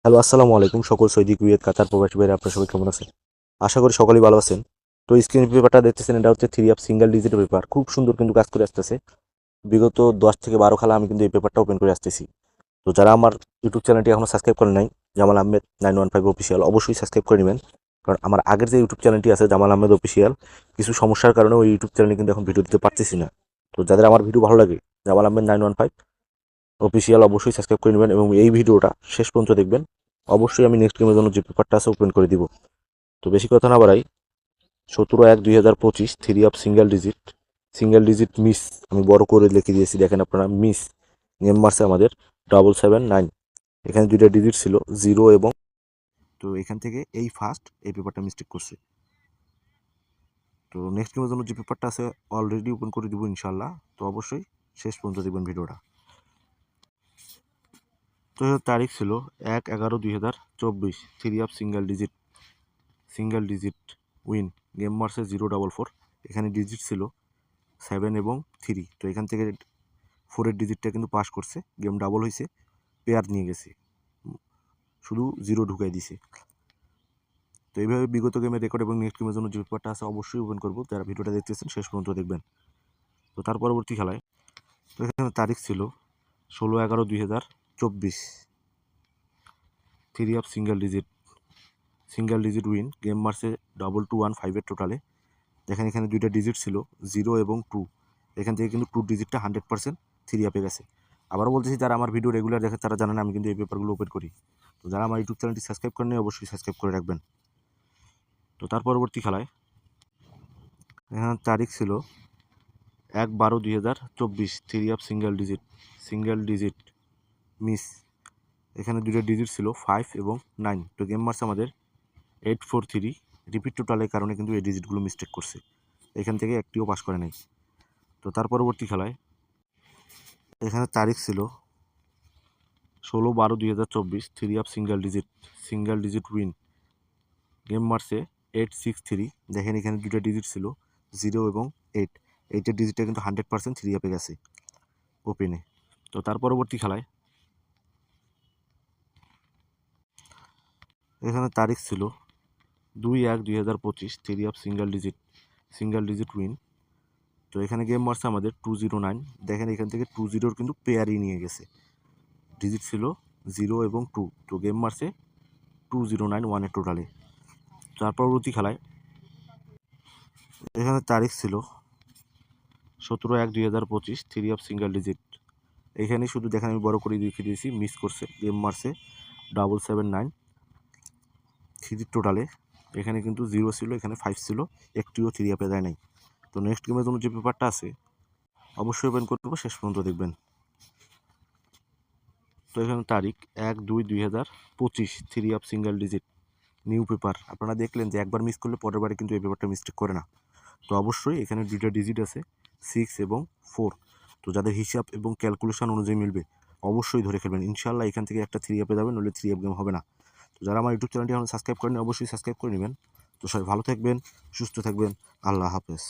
Hello, আসসালামু আলাইকুম সকল সৌদি কুয়েত কাতার প্রবাসী ভাইরা, আপনারা সবাই কেমন আছেন? আশা করি সকলেই ভালো আছেন। তো স্ক্রিন পেপারটা দেখতেছেন, এটা হচ্ছে 3 সিঙ্গেল ডিজিট পেপার। খুব সুন্দর কিন্তু কাজ করে আসতেছে। বিগত 10 থেকে 12 খালা আমি কিন্তু এই পেপারটা ওপেন করে আসতেছি। তো যারা আমার ইউটিউব চ্যানেলটি এখনো সাবস্ক্রাইব করেন নাই, জামাল আহমেদ 915 অফিসিয়াল, অবশ্যই সাবস্ক্রাইব করে নেবেন। কারণ আমার আগের যে ইউটিউব চ্যানেলটি আছে জামাল আহমেদ অফিসিয়াল, কিছু সমস্যার কারণে ওই ইউটিউব চ্যানেলে কিন্তু এখন ভিডিও দিতে পারতেছি না। তো যাদের আমার ভিডিও ভালো লাগে, জামাল আহমেদ 915 অফিসিয়াল অবশ্যই সাবস্ক্রাইব করে নেবেন এবং এই ভিডিওটা শেষ পর্যন্ত দেখবেন। অবশ্যই আমি নেক্সট গেমের জন্য যে পেপারটা আছে ওপেন করে দিব। তো বেশি কথা না বাড়াই, 17/1/2025 সিঙ্গেল ডিজিট মিস, আমি বড় করে লিখে দিয়েছি, দেখেন আপনারা, মিস। নেম মারছে আমাদের 779। এখানে দুইটা ডিজিট ছিল, 0 এবং, তো এখান থেকে এই ফার্স্ট এই পেপারটা মিস্টেক করছে। তো নেক্সট গেমের জন্য যে পেপারটা আছে অলরেডি ওপেন করে দিব ইনশাল্লাহ। তো অবশ্যই শেষ পর্যন্ত দেখবেন ভিডিওটা। তো তারিখ ছিল 1/11/2024, সিঙ্গেল ডিজিট উইন, গেম মারছে 044। এখানে ডিজিট ছিল 7 এবং 3। তো এখান থেকে 4-এর ডিজিটটা কিন্তু পাস করছে, গেম ডাবল হয়েছে, পেয়ার নিয়ে গেছে, শুধু 0 ঢুকাই দিছে। তো এইভাবে বিগত গেমের রেকর্ড এবং নেক্সট গেমের জন্য যে পেপারটা আছে অবশ্যই ওপেন করবো। যারা ভিডিওটা দেখতেছেন শেষ পর্যন্ত দেখবেন। তো তার পরবর্তী খেলায়, তো এখানে তারিখ ছিল 16/11/2024, সিঙ্গেল ডিজিট উইন, গেম মারছে 2215-এর টোটালে। দেখেন এখানে দুইটা ডিজিট ছিল, 0 এবং 2। এখান থেকে কিন্তু 2 ডিজিটটা 100% 3 আপে গেছে। আবারও বলতেছি, যারা আমার ভিডিও রেগুলার দেখে তারা জানেন আমি কিন্তু এই পেপারগুলো ওপেন করি। তো যারা আমার ইউটিউব চ্যানেলটি সাবস্ক্রাইব করেন অবশ্যই সাবস্ক্রাইব করে রাখবেন। তো তার পরবর্তী খেলায়, এখানে তারিখ ছিল 1/12/2024, সিঙ্গেল ডিজিট মিস। এখানে দুইটা ডিজিট ছিল 5 এবং 9। তো গেম মারছে আমাদের 843। রিপিট টোটালের কারণে কিন্তু এই ডিজিটগুলো মিস্টেক করছে, এখান থেকে একটিও পাস করে নাই। তো তার পরবর্তী খেলায়, এখানে তারিখ ছিল 16/12/2024, সিঙ্গেল ডিজিট উইন, গেম মারছে 863। দেখেন এখানে দুটো ডিজিট ছিল, 0 এবং 8। এইটের ডিজিটটা কিন্তু 100% 3 আপে গেছে ওপেনে। তো তার পরবর্তী খেলায়, এখানে তারিখ ছিল 2/1/2025, সিঙ্গেল ডিজিট উইন। তো এখানে গেম মারছে আমাদের 209। দেখেন এখান থেকে 20 কিন্তু পেয়ারই নিয়ে গেছে, ডিজিট ছিল 0 এবং 2। তো গেম মারছে 2091-এর টোটালে। তার পরবর্তী খেলায়, এখানে তারিখ ছিল 17/1/2025, সিঙ্গেল ডিজিট। এখানে শুধু দেখেন আমি বড় করে লিখে দিয়েছি, মিস করছে, গেম মারছে 779 3 টোটালে। এখানে কিন্তু 0 ছিল, এখানে 5 ছিল, একটিও 3 আপে দেয় নাই। তো নেক্সট গেমের জন্য যে পেপারটা আছে অবশ্যই ওপেন করবো, শেষ পর্যন্ত দেখবেন। তো এখানে তারিখ 1/2/2025, সিঙ্গেল ডিজিট নিউ পেপার। আপনারা দেখলেন যে একবার মিস করলে পরের বারে কিন্তু এই পেপারটা মিস্টেক করে না। তো অবশ্যই এখানে দুইটা ডিজিট আছে, 6 এবং 4। তো যাদের হিসাব এবং ক্যালকুলেশন অনুযায়ী মিলবে অবশ্যই ধরে খেলবেন ইনশাল্লাহ। এখান থেকে একটা 3 আপে যাবে, নইলে 3 আপ গেম হবে না। তো যারা আমার ইউটিউব চ্যানেলটি এখন সাবস্ক্রাইব করেন অবশ্যই সাবস্ক্রাইব করে নেবেন। তো সবাই ভালো থাকবেন, সুস্থ থাকবেন, আল্লাহ হাফেজ।